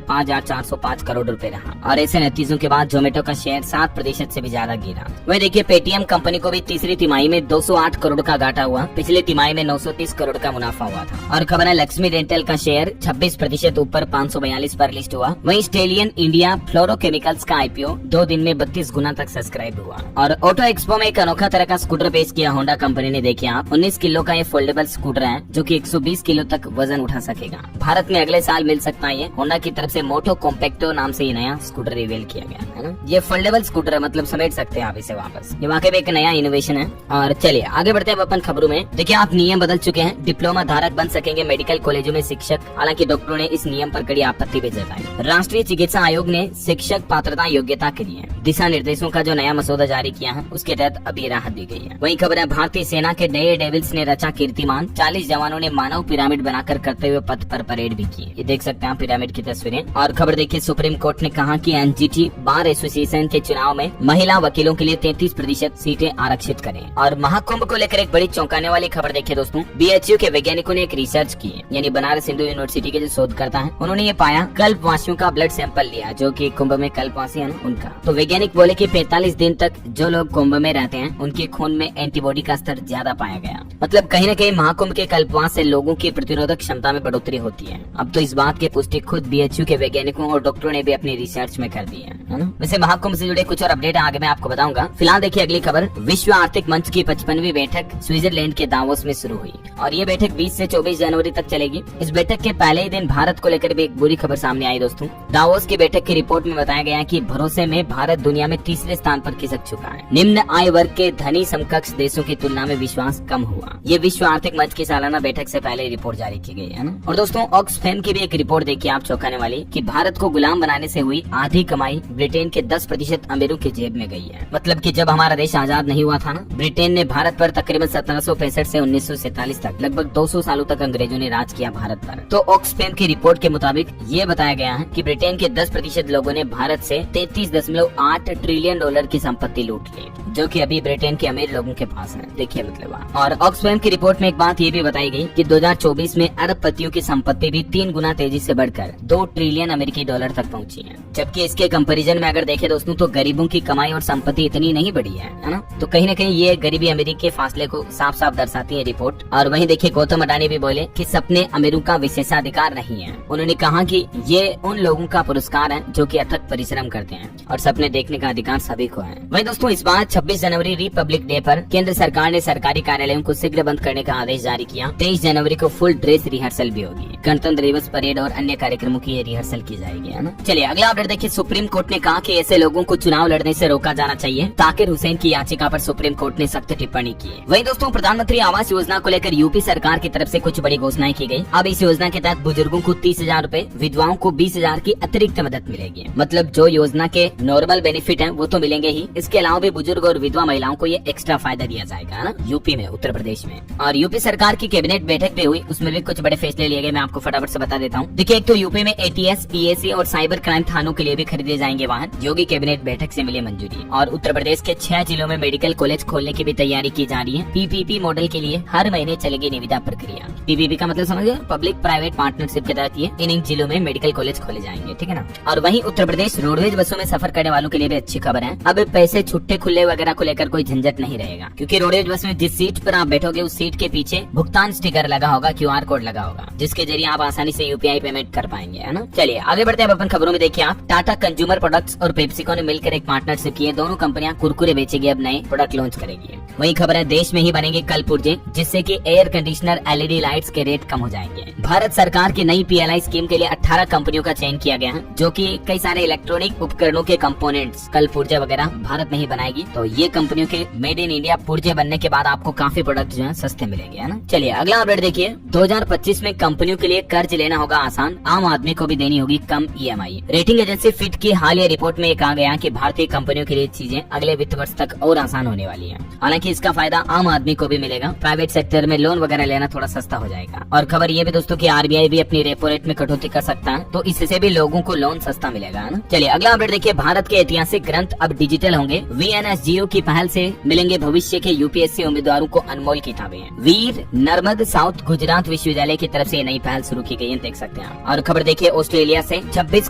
5,405 करोड़ रुपए रहा। और ऐसे नतीजों के बाद जोमेटो का शेयर 7% से भी ज्यादा गिरा। वही देखिए पेटीएम कंपनी को भी तीसरी तिमाही में 208 करोड़ का घाटा हुआ। पिछली तिमाही में 930 करोड़ का मुनाफा हुआ था। और खबर है लक्ष्मी डेंटल का शेयर 26% ऊपर 542 पर लिस्ट हुआ। वहीं स्टेलियन इंडिया फ्लोरोकेमिकल्स का आईपीओ 2 दिन में 32 गुना तक सब्सक्राइब हुआ। और ऑटो एक्सपो में एक अनोखा तरह का स्कूटर पेश किया होंडा कंपनी ने। देखिए आप, 19 किलो का ये फोल्डेबल स्कूटर है जो कि 120 किलो तक वजन उठा सकेगा। भारत में अगले साल मिल सकता है। ये होंडा की तरफ से मोटो कॉम्पैक्टो नाम से ये नया स्कूटर रिवील किया गया है ना। ये फोल्डेबल स्कूटर है, मतलब समेट सकते हैं आप इसे वापस। ये वाकई में एक नया इनोवेशन है। और चलिए आगे बढ़ते हैं अपन खबरों में। देखिए आप, नियम बदल चुके हैं, डिप्लोमा धारक बन सकेंगे मेडिकल कॉलेजों में शिक्षक। हालांकि डॉक्टरों ने इस नियम पर कड़ी आपत्ति भी जताई। राष्ट्रीय चिकित्सा आयोग ने शिक्षक पात्रता योग्यता के लिए दिशा निर्देशों का जो नया मसौदा जारी किया है, उसके तहत अब ये राहत दी गई है। वही खबर है, भारतीय सेना के डेयर डेविल्स ने रचा कीर्तिमान। 40 जवानों ने मानव पिरामिड बनाकर करते हुए पथ पर परेड भी की। ये देख सकते हैं पिरामिड की तस्वीरें। और खबर देखिए, सुप्रीम कोर्ट ने कहा कि एनजीटी बार एसोसिएशन के चुनाव में महिला वकीलों के लिए 33% सीटें आरक्षित करें। और महाकुंभ को लेकर एक बड़ी चौंकाने वाली खबर देखिए दोस्तों, बीएचयू के वैज्ञानिकों ने एक रिसर्च की है, यानी बनारस हिंदू यूनिवर्सिटी के जो शोधकर्ता हैं, उन्होंने ये पाया कल्पवासियों का ब्लड सैंपल लिया, जो कि कुंभ में कल्पवासी है उनका। तो वैज्ञानिक बोले कि 45 दिन तक जो लोग कुंभ में रहते हैं उनके खून में एंटीबॉडी का स्तर ज्यादा पाया गया। मतलब कहीं न कहीं महाकुंभ के कल्पवास से लोगों की प्रतिरोधक क्षमता में बढ़ोतरी होती है। अब तो इस बात की पुष्टि खुद बीएचयू के वैज्ञानिकों और डॉक्टरों ने भी अपनी रिसर्च में कर दी है ना। वैसे महाकुंभ से जुड़े कुछ और अपडेट आगे मैं आपको बताऊंगा। फिलहाल देखिए अगली खबर, विश्व आर्थिक मंच की 55वीं बैठक स्विट्जरलैंड के दावोस में शुरू हुई और ये बैठक 20 से 24 जनवरी तक चलेगी। इस बैठक के पहले ही दिन भारत को लेकर भी एक बुरी खबर सामने आई दोस्तों। दावोस की बैठक की रिपोर्ट में बताया गया कि भरोसे में भारत दुनिया में तीसरे स्थान पर खिसक चुका है। निम्न आय वर्ग के धनी समकक्ष देशों की तुलना में विश्वास कम हुआ। ये विश्व आर्थिक मंच की सालाना बैठक से पहले रिपोर्ट जारी की गई है ना। और दोस्तों ऑक्सफैम की भी एक रिपोर्ट देखिए आप, चौंकाने वाली, कि भारत को गुलाम बनाने से हुई आधी कमाई ब्रिटेन के 10% अमीरों की जेब में गई है। मतलब कि जब हमारा देश आजाद नहीं हुआ था ना, ब्रिटेन ने भारत पर तकरीबन 1765 से 1947 तक लगभग 200 सालों तक अंग्रेजों ने राज किया भारत पर। तो ऑक्सफैम की रिपोर्ट के मुताबिक ये बताया गया है कि ब्रिटेन के 10% लोगों ने भारत से 33.8 ट्रिलियन डॉलर की संपत्ति लूट ली, जो कि अभी ब्रिटेन के अमीर लोगों के पास है। देखिए मतलब। और ऑक्सफैम की रिपोर्ट में एक बात ये भी बताई गई कि 2024 में अरबपतियों की संपत्ति भी 3 गुना तेजी से बढ़कर 2 ट्रिलियन अमेरिकी डॉलर तक पहुंची है। जबकि इसके कंपैरिजन में अगर देखें दोस्तों, तो गरीबों की कमाई और संपत्ति इतनी नहीं बढ़ी है ना। तो कहीं न कहीं ये गरीबी अमीरी के फासले को साफ साफ दर्शाती है रिपोर्ट। और वहीं देखिए गौतम अडानी भी बोले कि सपने अमीरों का विशेषाधिकार नहीं है। उन्होंने कहा कि ये उन लोगों का पुरस्कार है जो कि अथक परिश्रम करते हैं और सपने देखने का अधिकार सभी को है। वहीं दोस्तों इस बार 26 जनवरी रिपब्लिक डे पर केंद्र सरकार ने सरकारी कार्यालयों को शीघ्र बंद करने का आदेश जारी किया। 23 जनवरी को फुल ड्रेस रिहर्सल भी होगी। गणतंत्र दिवस परेड और अन्य कार्यक्रमों की ये रिहर्सल की जाएगी है ना। चलिए अगला अपडेट देखिए, सुप्रीम कोर्ट ने कहा कि ऐसे लोगों को चुनाव लड़ने से रोका जाना चाहिए। ताकिर हुसैन की याचिका पर सुप्रीम कोर्ट ने सख्त टिप्पणी की। वहीं दोस्तों प्रधानमंत्री आवास योजना को लेकर यूपी सरकार की तरफ से कुछ बड़ी घोषणाएं की गई। अब इस योजना के तहत बुजुर्गों को 30,000 रूपए, विधवाओं को 20,000 की अतिरिक्त मदद मिलेगी। मतलब जो योजना के नॉर्मल बेनिफिट हैं वो तो मिलेंगे ही, इसके अलावा भी बुजुर्ग और विधवा महिलाओं को ये एक्स्ट्रा फायदा दिया जाएगा ना, यूपी में, उत्तर प्रदेश में। और यूपी सरकार की कैबिनेट बैठक भी हुई, उसमें भी कुछ बड़े फैसले लिए गए। मैं आपको फटाफट से बता देता हूँ। देखिए एक तो यूपी में एटीएस, पीएसी और साइबर क्राइम थानों के लिए भी खरीदे जाएंगे वाहन, जो की कैबिनेट बैठक से मिली मंजूरी। और उत्तर प्रदेश के 6 जिलों में मेडिकल कॉलेज खोलने की भी तैयारी की जा रही है। पीपीपी मॉडल के लिए हर महीने चलेगी निविदा प्रक्रिया। पीपीपी का मतलब समझ गए, पब्लिक प्राइवेट पार्टनरशिप के तहत ये इन जिलों में मेडिकल कॉलेज खोले जाएंगे, ठीक है ना। और वहीं उत्तर प्रदेश रोडवेज बसों में सफर करने वालों के लिए भी अच्छी खबर है। अब पैसे छुट्टे खुले वगैरह वगैरह को लेकर कोई झंझट नहीं रहेगा, क्योंकि रोडवेज बस में जिस सीट पर आप बैठोगे उस सीट के पीछे भुगतान स्टिकर लगा होगा, QR कोड लगा होगा, जिसके जरिए आप आसानी से UPI पेमेंट कर पाएंगे, है ना। चलिए आगे बढ़ते हैं अपन खबरों में। देखिए आप, टाटा कंज्यूमर प्रोडक्ट्स और पेप्सिको ने मिलकर एक पार्टनरशिप की है। दोनों कंपनियां कुरकुरे बेचेगी, अब नए प्रोडक्ट लॉन्च करेगी। वही खबर है, देश में ही बनेंगे कल पुर्जे, जिससे कि एयर कंडीशनर LED लाइट्स के रेट कम हो जाएंगे। भारत सरकार की नई PLI स्कीम के लिए 18 कंपनियों का चयन किया गया है, जो कि कई सारे इलेक्ट्रॉनिक उपकरणों के कंपोनेंट्स, कल पुर्जे वगैरह भारत में ही बनाएगी। तो ये कंपनियों के मेड इन इंडिया पुर्जे बनने के बाद आपको काफी प्रोडक्ट जो है सस्ते मिलेंगे, है ना। चलिए अगला अपडेट देखिए, 2025 में कंपनियों के लिए कर्ज लेना होगा आसान, आम आदमी को भी देनी होगी कम EMI। रेटिंग एजेंसी फिट की हालिया रिपोर्ट में कहा गया कि भारतीय कंपनियों के लिए चीजें अगले वित्त वर्ष तक और आसान होने वाली है। हालांकि इसका फायदा आम आदमी को भी मिलेगा, प्राइवेट सेक्टर में लोन वगैरह लेना थोड़ा सस्ता हो जाएगा। और खबर ये भी दोस्तों कि RBI भी अपनी रेपो रेट में कटौती कर सकता है, तो इससे भी लोगों को लोन सस्ता मिलेगा, है ना। चलिए अगला अपडेट देखिए, भारत के ऐतिहासिक ग्रंथ अब डिजिटल होंगे। VNSGO की पहल से मिलेंगे भविष्य के UPSC उम्मीदवारों को अनमोल किताबें। वीर नर्मद साउथ गुजरात विश्वविद्यालय की तरफ से ये नई पहल शुरू की गई है, देख सकते हैं। और खबर देखिए, ऑस्ट्रेलिया से 26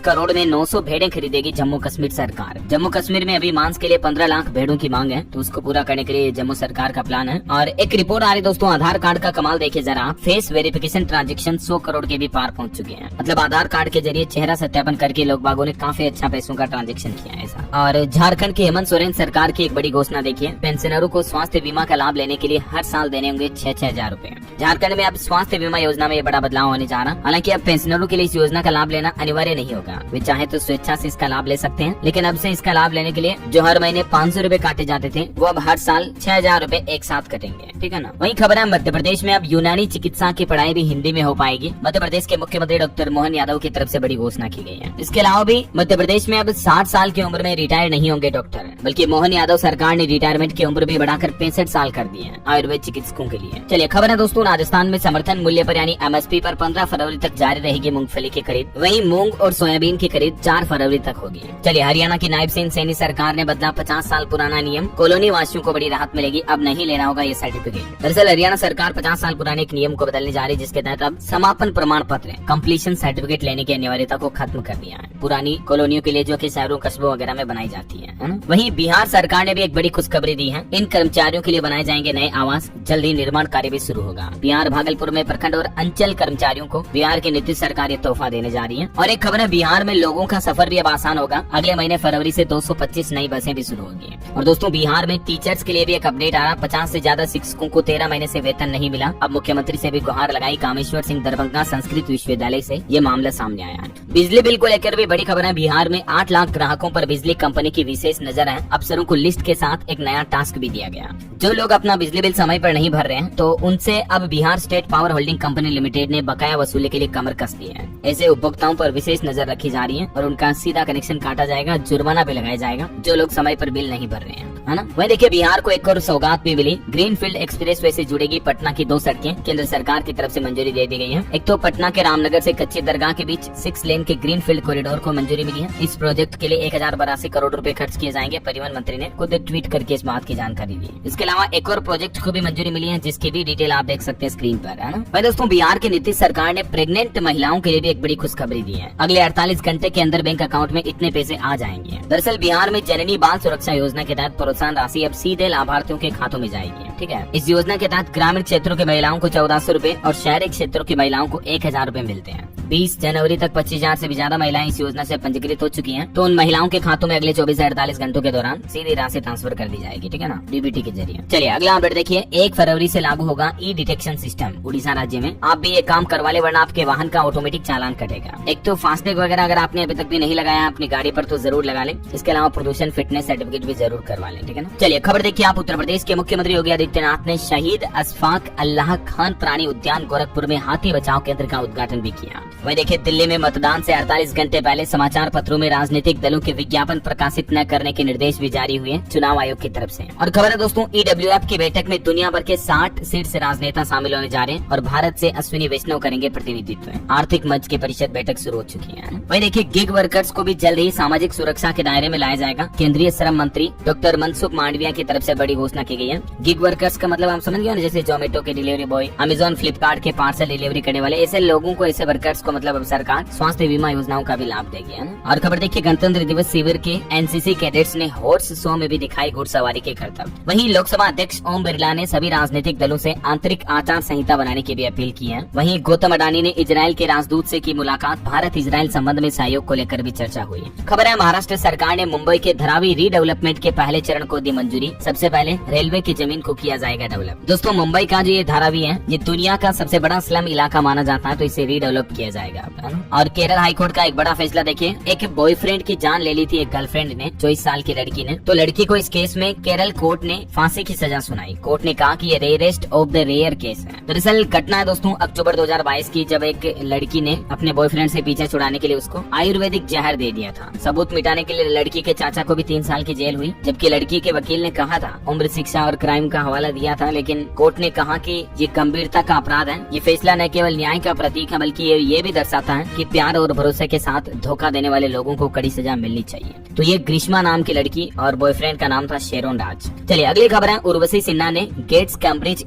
करोड़ में 900 भेड़ें खरीदेगी जम्मू कश्मीर सरकार। जम्मू कश्मीर में अभी मांस के लिए 15 लाख भेड़ों की मांग है, तो उसको पूरा करने के लिए जम्मू सरकार का प्लान है। और एक रिपोर्ट आ रही दोस्तों, आधार कार्ड का कमाल देखिए जरा, फेस वेरिफिकेशन ट्रांजेक्शन 100 करोड़ के भी पार पहुंच चुके हैं। मतलब आधार कार्ड के जरिए चेहरा सत्यापन करके लोग बागों ने काफी अच्छा पैसों का ट्रांजेक्शन किया है ऐसा। और झारखंड के हेमंत सोरेन सरकार की एक बड़ी घोषणा देखिए, पेंशनरों को स्वास्थ्य बीमा का लाभ लेने के लिए हर साल देने होंगे 6-6 हजार रूपए। झारखंड में अब स्वास्थ्य बीमा योजना में ये बड़ा बदलाव होने जा रहा। हालांकि अब पेंशनरों के लिए इस योजना का लाभ लेना अनिवार्य नहीं होगा, वे चाहे तो स्वेच्छा से इसका लाभ ले सकते हैं। लेकिन अब से इसका लाभ लेने के लिए जो हर महीने 500 रूपए काटे जाते थे, वो अब हर साल 6,000 रूपए एक साथ कटेंगे, ठीक है ना। वही खबर है, मध्य प्रदेश में अब यूनानी चिकित्सा की पढ़ाई भी हिंदी में हो पाएगी। मध्य प्रदेश के मुख्यमंत्री डॉक्टर मोहन यादव की तरफ से बड़ी घोषणा की गई है। इसके अलावा भी मध्य प्रदेश में अब 60 साल की उम्र में रिटायर नहीं होंगे डॉक्टर, बल्कि मोहन यादव सरकार ने रिटायरमेंट की उम्र भी बढ़ाकर 65 साल कर दी है आयुर्वेद चिकित्सकों के लिए। चलिए खबर है दोस्तों, राजस्थान में समर्थन मूल्य पर यानी MSP पर 15 फरवरी तक जारी रहेगी मूंगफली की खरीद। वहीं मूंग और सोयाबीन की खरीद 4 फरवरी तक होगी। चलिए हरियाणा की नायब सिंह सैनी सरकार ने बदला 50 साल पुराना नियम, कॉलोनी वासियों को बड़ी राहत मिलेगी, अब नहीं लेना होगा ये सर्टिफिकेट। दरअसल हरियाणा सरकार 50 साल पुराने एक नियम को बदलने जा रही है, जिसके तहत अब समापन प्रमाण पत्र कंप्लीशन सर्टिफिकेट लेने की अनिवार्यता को खत्म कर दिया है पुरानी कॉलोनियों के लिए, जो कि शहरों कस्बों वगैरह में बनाई जाती है ना। वहीं बिहार सरकार ने भी एक बड़ी खुशखबरी दी है, इन कर्मचारियों के लिए बनाए जाएंगे नए आवास, जल्द ही निर्माण कार्य भी शुरू होगा। बिहार भागलपुर में प्रखंड और अंचल कर्मचारियों को बिहार की नीतीश सरकार ये तोहफा देने जा रही है। और एक खबर है, बिहार में लोगों का सफर भी अब आसान होगा, अगले महीने फरवरी से 225 नई बसें भी शुरू होगी। और दोस्तों बिहार में टीचर्स के लिए भी एक अपडेट आ रहा, 50 से ज्यादा शिक्षकों को 13 महीने से वेतन नहीं मिला। अब मुख्यमंत्री से भी गुहार लगाई, कामेश्वर सिंह दरभंगा संस्कृत विश्वविद्यालय से ये मामला सामने आया है। बिजली बिल को लेकर भी बड़ी खबर है, बिहार में 8 लाख ग्राहकों पर बिजली कंपनी की विशेष नजर है। अफसरों को लिस्ट के साथ एक नया टास्क भी दिया गया। जो लोग अपना बिजली बिल समय पर नहीं भर रहे हैं, तो उनसे अब Bihar state power holding company limited ने बकाया वसूली के लिए कमर कस दी है। ऐसे उपभोक्ताओं पर विशेष नजर रखी जा रही है और उनका सीधा कनेक्शन काटा जाएगा, जुर्माना भी लगाया जाएगा जो लोग समय पर बिल नहीं भर रहे हैं, है ना। वहीं देखिए बिहार को एक और सौगात भी मिली, ग्रीनफील्ड एक्सप्रेसवे से जुड़ेगी पटना की 2 सड़कें, केंद्र सरकार की तरफ से मंजूरी दे दी गई है। एक तो पटना के रामनगर से कच्ची दरगाह के बीच 6 लेन के ग्रीनफील्ड कॉरिडोर को मंजूरी मिली है। इस प्रोजेक्ट के लिए 1082 करोड़ रुपए खर्च किए जाएंगे। परिवहन मंत्री ने खुद ट्वीट करके इस बात की जानकारी दी। इसके अलावा एक और प्रोजेक्ट को भी मंजूरी मिली है, जिसकी भी डिटेल आप देख सकते हैं स्क्रीन पर, है ना। भाई दोस्तों बिहार की नीतीश सरकार ने प्रेग्नेंट महिलाओं के लिए भी एक बड़ी खुशखबरी दी है, अगले 48 घंटे के अंदर बैंक अकाउंट में इतने पैसे आ जाएंगे। दरअसल बिहार में जननी बाल सुरक्षा योजना के तहत प्रोत्साहन राशि अब सीधे लाभार्थियों के खातों में जाएगी, ठीक है। इस योजना के तहत ग्रामीण क्षेत्रों की महिलाओं को 1400 रूपए और शहरी क्षेत्रों की महिलाओं को 1000 रूपए मिलते हैं। 20 जनवरी तक 25,000 से भी ज्यादा महिलाएं इस योजना से पंजीकृत हो चुकी हैं, तो उन महिलाओं के खातों में अगले 24 से 48 घंटों के दौरान सीधी राशि ट्रांसफर कर दी जाएगी, ठीक है ना, डीबीटी के जरिए। चलिए अगला अपडेट देखिए, 1 फरवरी से लागू होगा ई डिटेक्शन सिस्टम उड़ीसा राज्य में। आप भी ये काम करवा ले, वरना आपके वाहन का ऑटोमेटिक चालान कटेगा। एक तो फास्टैग वगैरह अगर आपने अभी तक भी नहीं लगाया अपनी गाड़ी पर तो जरूर लगा ले। इसके अलावा प्रदूषण फिटनेस सर्टिफिकेट भी जरूर करवा ले, ठीक है ना। चलिए खबर देखिए आप, उत्तर प्रदेश के मुख्यमंत्री योगी आदित्यनाथ ने शहीद अशफाक अल्लाह खान प्राणी उद्यान गोरखपुर में हाथी बचाव केंद्र का उद्घाटन भी किया। वहीं देखिए दिल्ली में मतदान से 48 घंटे पहले समाचार पत्रों में राजनीतिक दलों के विज्ञापन प्रकाशित न करने के निर्देश भी जारी हुए चुनाव आयोग की तरफ से। और खबर है दोस्तों, EWF की बैठक में दुनिया भर के 60 शीर्ष राजनेता शामिल होने जा रहे हैं और भारत से अश्विनी वैष्णव करेंगे प्रतिनिधित्व। आर्थिक मंच की परिषद बैठक शुरू हो चुकी है। वहीं देखिए गिग वर्कर्स को भी जल्द ही सामाजिक सुरक्षा के दायरे में लाया जाएगा। केंद्रीय श्रम मंत्री डॉक्टर मनसुख मांडविया की तरफ से बड़ी घोषणा की गई है। गिग वर्कर वर्कर्स का मतलब हम समझ गए ना, जैसे जोमेटो के डिलीवरी बॉय, अमेजोन फ्लिपकार्ट के पार्सल डिलीवरी करने वाले, ऐसे लोगों को, ऐसे वर्कर्स को मतलब अब सरकार स्वास्थ्य बीमा योजनाओं का भी लाभ देगी, है ना। और खबर देखिए, गणतंत्र दिवस शिविर के एनसीसी कैडेट्स ने हॉर्स शो में भी दिखाई घुड़सवारी के करतब। वहीं लोकसभा अध्यक्ष ओम बिरला ने सभी राजनीतिक दलों से आंतरिक आचार संहिता बनाने की भी अपील की है। वहीं गौतम अडानी ने इजराइल के राजदूत से की मुलाकात, भारत इजराइल संबंध में सहयोग को लेकर भी चर्चा हुई। खबर है, महाराष्ट्र सरकार ने मुंबई के धारावी रीडेवलपमेंट के पहले चरण को दी मंजूरी। सबसे पहले रेलवे की जमीन को किया जाएगा डेवलप। दोस्तों, मुंबई का जो ये धारावी है, ये दुनिया का सबसे बड़ा स्लम इलाका माना जाता है, तो इसे रीडेवलप किया जाएगा। और केरल हाईकोर्ट का एक बड़ा फैसला देखिए, एक बॉयफ्रेंड की जान ले ली थी एक गर्लफ्रेंड ने, 24 साल की लड़की ने। तो लड़की को इस केस में केरल कोर्ट ने फांसी की सजा सुनाई। कोर्ट ने कहा कि ये rarest of the rare case है। दरअसल घटना है दोस्तों अक्टूबर 2022 की, जब एक लड़की ने अपने बॉयफ्रेंड से पीछा छुड़ाने के लिए उसको आयुर्वेदिक जहर दे दिया था। सबूत मिटाने के लिए लड़की के चाचा को भी 3 साल की जेल हुई, जबकि लड़की के वकील ने कहा था, उम्र, शिक्षा और क्राइम का हवाला दिया था, लेकिन कोर्ट ने कहा कि ये गंभीरता का अपराध है। ये फैसला न केवल न्याय का प्रतीक है, बल्कि ये भी दर्शाता है कि प्यार और भरोसे के साथ धोखा देने वाले लोगों को कड़ी सजा मिलनी चाहिए। तो ये ग्रीष्मा नाम की लड़की और बॉयफ्रेंड का नाम था शेरोन राज। चलिए अगली खबर है, उर्वशी सिन्हा ने गेट्स कैम्ब्रिज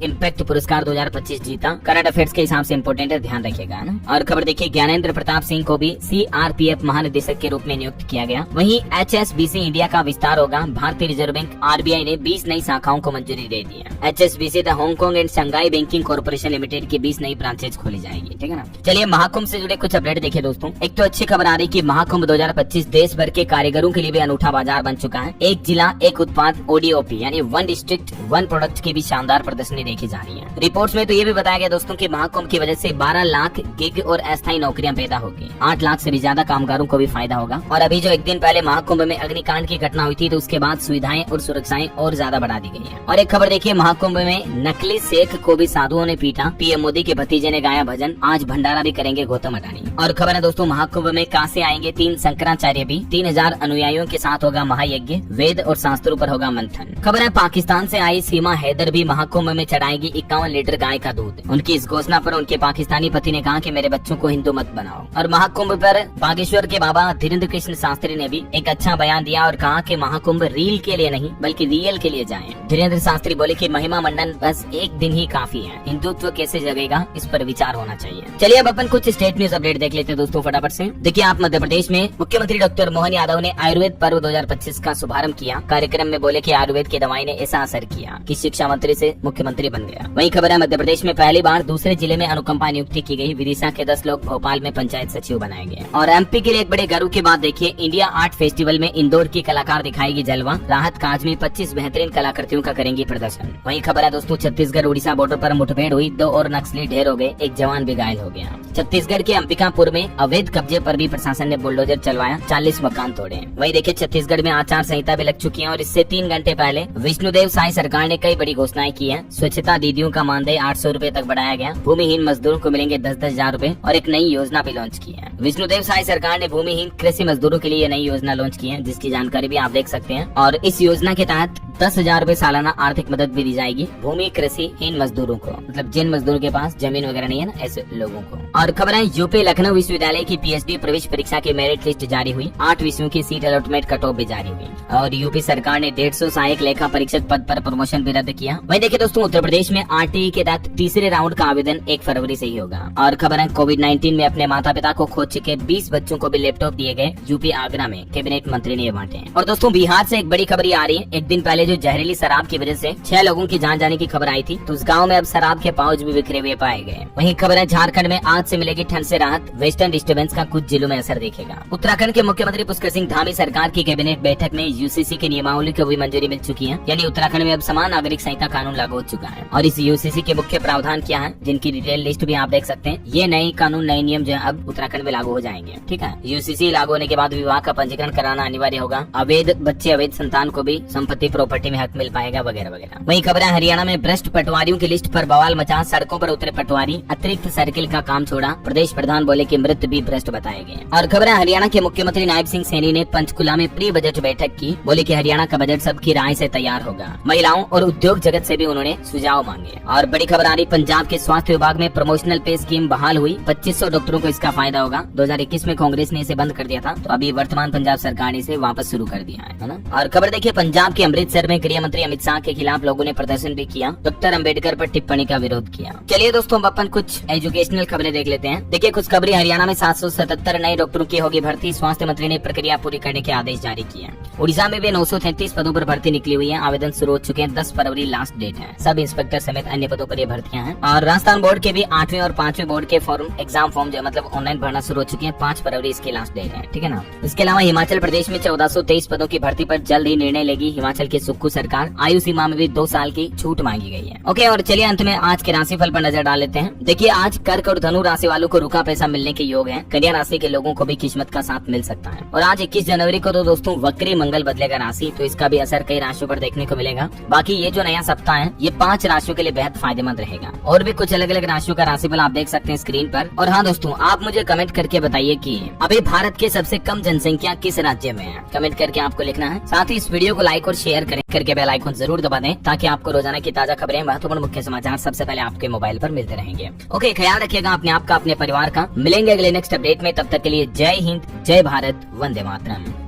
इम्पैक्ट पुरस्कार 2025 जीता। करंट अफेयर्स के हिसाब से इम्पोर्टेंट है, ध्यान रखिएगा ना। और खबर देखिए, ज्ञानेंद्र प्रताप सिंह को भी CRPF महानिदेशक के रूप में नियुक्त किया गया। वहीं HSBC इंडिया का विस्तार होगा। भारतीय रिजर्व बैंक RBI ने 20 नई शाखाओं को मंजूरी दे दी है। HSBC the Hong Kong and Shanghai banking corporation limited की 20 नई ब्रांचेज खोली जाएगी, ठीक है ना। चलिए महाकुंभ से जुड़े कुछ अपडेट देखिए दोस्तों। एक तो अच्छी खबर आ रही कि महाकुंभ 2025 देश भर के कारीगरों के लिए भी अनूठा बाजार बन चुका है। एक जिला एक उत्पाद ODOP यानी वन डिस्ट्रिक्ट वन प्रोडक्ट की भी शानदार प्रदर्शनी देखी जा रही है। रिपोर्ट्स में तो ये भी बताया गया दोस्तों कि महाकुंभ की वजह से 12 लाख गिग और अस्थायी नौकरियां पैदा होगी। 8 लाख से भी ज्यादा कामगारों को भी फायदा होगा। और अभी जो एक दिन पहले महाकुंभ में अग्निकांड की घटना हुई थी, तो उसके बाद सुविधाएं और सुरक्षाएं और ज्यादा बढ़ा दी गई है। और एक खबर देखिए, महाकुंभ में नकली शेख को भी साधुओं ने पीटा। PM मोदी के भतीजे ने गाया भजन। आज भंडारा भी करेंगे गौतम अडानी। और खबर है दोस्तों, महाकुंभ में कहां से आएंगे 3 शंकराचार्य भी। 3000 अनुयायियों के साथ होगा महायज्ञ, वेद और शास्त्रों पर होगा मंथन। खबर है, पाकिस्तान से आई सीमा हैदर भी महाकुंभ में चढ़ाएगी 51 लीटर गाय का दूध। उनकी इस घोषणा पर उनके पाकिस्तानी पति ने कहा कि मेरे बच्चों को हिंदू मत बनाओ। और महाकुंभ पर बागेश्वर के बाबा धीरेन्द्र कृष्ण शास्त्री ने भी एक अच्छा बयान दिया और कहा कि महाकुंभ रील के लिए नहीं बल्कि रियल के लिए जाएं। धीरेन्द्र शास्त्री बोले कि महिमा मंडन बस एक दिन ही काफी है, हिंदुत्व कैसे जगेगा इस पर विचार होना चाहिए। चलिए अब अपन कुछ स्टेट न्यूज अपडेट देख लेते हैं दोस्तों फटाफट से। देखिए, आप मध्य प्रदेश में मुख्यमंत्री डॉक्टर मोहन यादव ने आयुर्वेद पर्व 2025 का शुभारंभ किया। कार्यक्रम में बोले कि आयुर्वेद की दवाई ने ऐसा असर किया कि शिक्षा मंत्री से मुख्यमंत्री बन गया। वही खबर है, मध्य प्रदेश में पहली बार दूसरे जिले में अनुकंपा नियुक्ति की गई। विदिशा के 10 लोग भोपाल में पंचायत सचिव बनाए गए। और MP के लिए एक बड़े गर्व की बात देखिए, इंडिया आर्ट फेस्टिवल में इंदौर की कलाकार दिखाएगी जलवा। राहत काज में 25 बेहतरीन कलाकृतियों का करेंगी प्रदर्शन। वही खबर है दोस्तों, छत्तीसगढ़ उड़ीसा बॉर्डर पर मुठभेड़ हुई, 2 और नक्सली ढेर हो गए, एक जवान भी घायल हो गया। छत्तीसगढ़ के अंबिकापुर में अवैध कब्जे पर भी प्रशासन ने बुलडोजर चलवाया, 40 मकान तोड़े। वही देखिए, छत्तीसगढ़ में आचार संहिता भी लग चुकी है और इससे 3 घंटे पहले विष्णुदेव साई सरकार ने कई बड़ी घोषणाएं की है। स्वच्छता दीदियों का मानदेय 800 रूपए तक बढ़ाया गया। भूमिहीन मजदूरों को मिलेंगे 10-10 हजार रूपए और एक नई योजना भी लॉन्च की है। विष्णुदेव साई सरकार ने भूमिहीन कृषि मजदूरों के लिए ये नई योजना लॉन्च की है, जिसकी जानकारी भी आप देख सकते हैं। और इस योजना के तहत 10,000 रूपए सालाना आर्थिक मदद भी दी जाएगी भूमि कृषिहीन मजदूरों को, मतलब जिन मजदूरों के पास जमीन वगैरह नहीं है ना, ऐसे लोगों को। और खबर है, यूपी लखनऊ विश्वविद्यालय की PhD प्रवेश परीक्षा की मेरिट लिस्ट जारी हुई। 8 विषयों की सीट अलॉटमेंट कट ऑफ भी जारी हुई। और यूपी सरकार ने 150 सहायक लेखा परीक्षक पद पर प्रमोशन भी रद्द किया। वही देखिए दोस्तों, उत्तर प्रदेश में RTE के तहत तीसरे राउंड का आवेदन 1 फरवरी से ही होगा। और खबर है, कोविड-19 में अपने माता पिता को खो चुके 20 बच्चों को भी लैपटॉप दिए गए। यूपी आगरा में कैबिनेट मंत्री ने ये बांटे। और दोस्तों, बिहार से एक बड़ी खबर आ रही है। एक दिन पहले जो जहरीली शराब की वजह से 6 लोगों की जान जाने की खबर आई थी, तो उस गाँव में अब शराब के पाउच भी बिखरे हुए पाए गए। वही खबर है, झारखंड में आज से मिलेगी ठंड से राहत। वेस्टर्न डिस्टर्बेंस का कुछ जिलों में असर दिखेगा। उत्तराखंड के मुख्यमंत्री पुष्कर सिंह धामी सरकार की कैबिनेट बैठक में UCC की नियमावली को भी मंजूरी मिल चुकी है। यानी उत्तराखंड में अब समान नागरिक संहिता कानून लागू हो चुका है। और इस UCC के मुख्य प्रावधान क्या है, जिनकी डिटेल लिस्ट भी आप देख सकते हैं। ये नए कानून, नए नियम जो है अब उत्तराखंड में लागू हो जाएंगे, ठीक है। UCC लागू होने के बाद विवाह का पंजीकरण कराना अनिवार्य होगा। अवैध बच्चे, अवैध संतान को भी संपत्ति प्रॉपर्टी में हक मिल पाएगा, वगैरह वगैरह। वही खबर है, हरियाणा में भ्रष्ट पटवारियों की लिस्ट पर बवाल मचा। सड़कों पर उतरे पटवारी, अतिरिक्त सर्किल का काम छोड़ा। प्रदेश प्रधान बोले कि मृत भी भ्रष्ट बताए गए। और खबर है, हरियाणा के मुख्यमंत्री नायब सिंह सैनी ने पंचकुला में प्री बजट बैठक की। बोले कि हरियाणा का बजट सबकी राय से तैयार होगा। महिलाओं और उद्योग जगत से भी उन्होंने सुझाव मांगे। और बड़ी खबर आ रही, पंजाब के स्वास्थ्य विभाग में प्रमोशनल पे स्कीम बहाल हुई। 2500 डॉक्टरों को इसका फायदा होगा। 2021 में कांग्रेस ने इसे बंद कर दिया था, तो अभी वर्तमान पंजाब सरकार ने इसे वापस शुरू कर दिया है ना। और खबर देखिए, पंजाब के अमृतसर भर में गृह मंत्री अमित शाह के खिलाफ लोगों ने प्रदर्शन भी किया, डॉक्टर अम्बेडकर पर टिप्पणी का विरोध किया। चलिए दोस्तों, अब अपन कुछ एजुकेशनल खबरें देख लेते हैं। देखिए खुशखबरी, हरियाणा में 777 नए डॉक्टरों की होगी भर्ती, स्वास्थ्य मंत्री ने प्रक्रिया पूरी करने के आदेश जारी किए। उड़ीसा में भी 933 पदों पर भर्ती निकली हुई है, आवेदन शुरू हो चुके हैं, 10 फरवरी लास्ट डेट है। सब इंस्पेक्टर समेत अन्य पदों पर ये भर्तियां हैं। और राजस्थान बोर्ड के भी 8वीं और 5वीं बोर्ड के एग्जाम फॉर्म जो मतलब ऑनलाइन भरना शुरू हो चुके हैं, 5 फरवरी इसकी लास्ट डेट है, ठीक है ना। इसके अलावा हिमाचल प्रदेश में 1423 पदों की भर्ती पर जल्द ही निर्णय लेगी हिमाचल की सुक्खू सरकार। आयु सीमा में भी 2 साल की छूट मांगी गई है। ओके, और चलिए अंत में आज के राशिफल पर नजर डाल लेते हैं। देखिए आज कर्क और धनु राशि वालों को रुका पैसा मिलने के योग है। कन्या राशि के लोगों को भी किस्मत का साथ मिल सकता है। और आज 21 जनवरी को तो दोस्तों वक्री मंगल बदलेगा राशि, तो इसका भी असर कई राशियों पर देखने को मिलेगा। बाकी ये जो नया सप्ताह है ये 5 राशियों के लिए बेहद फायदेमंद रहेगा। और भी कुछ अलग अलग राशियों का राशिफल आप देख सकते हैं स्क्रीन पर। और हाँ दोस्तों, आप मुझे कमेंट करके बताइए कि अभी भारत के सबसे कम जनसंख्या किस राज्य में है। कमेंट करके आपको लिखना है। साथ ही इस वीडियो को लाइक और शेयर करके बेल आइकन जरूर दबा दें, ताकि आपको रोजाना की ताजा खबरें, महत्वपूर्ण मुख्य समाचार सबसे पहले आपके मोबाइल पर मिलते रहेंगे। ओके, ख्याल रखिएगा अपने आप का, अपने परिवार का। मिलेंगे अगले नेक्स्ट अपडेट में, तब तक के लिए जय हिंद, जय भारत, वंदे मातरम।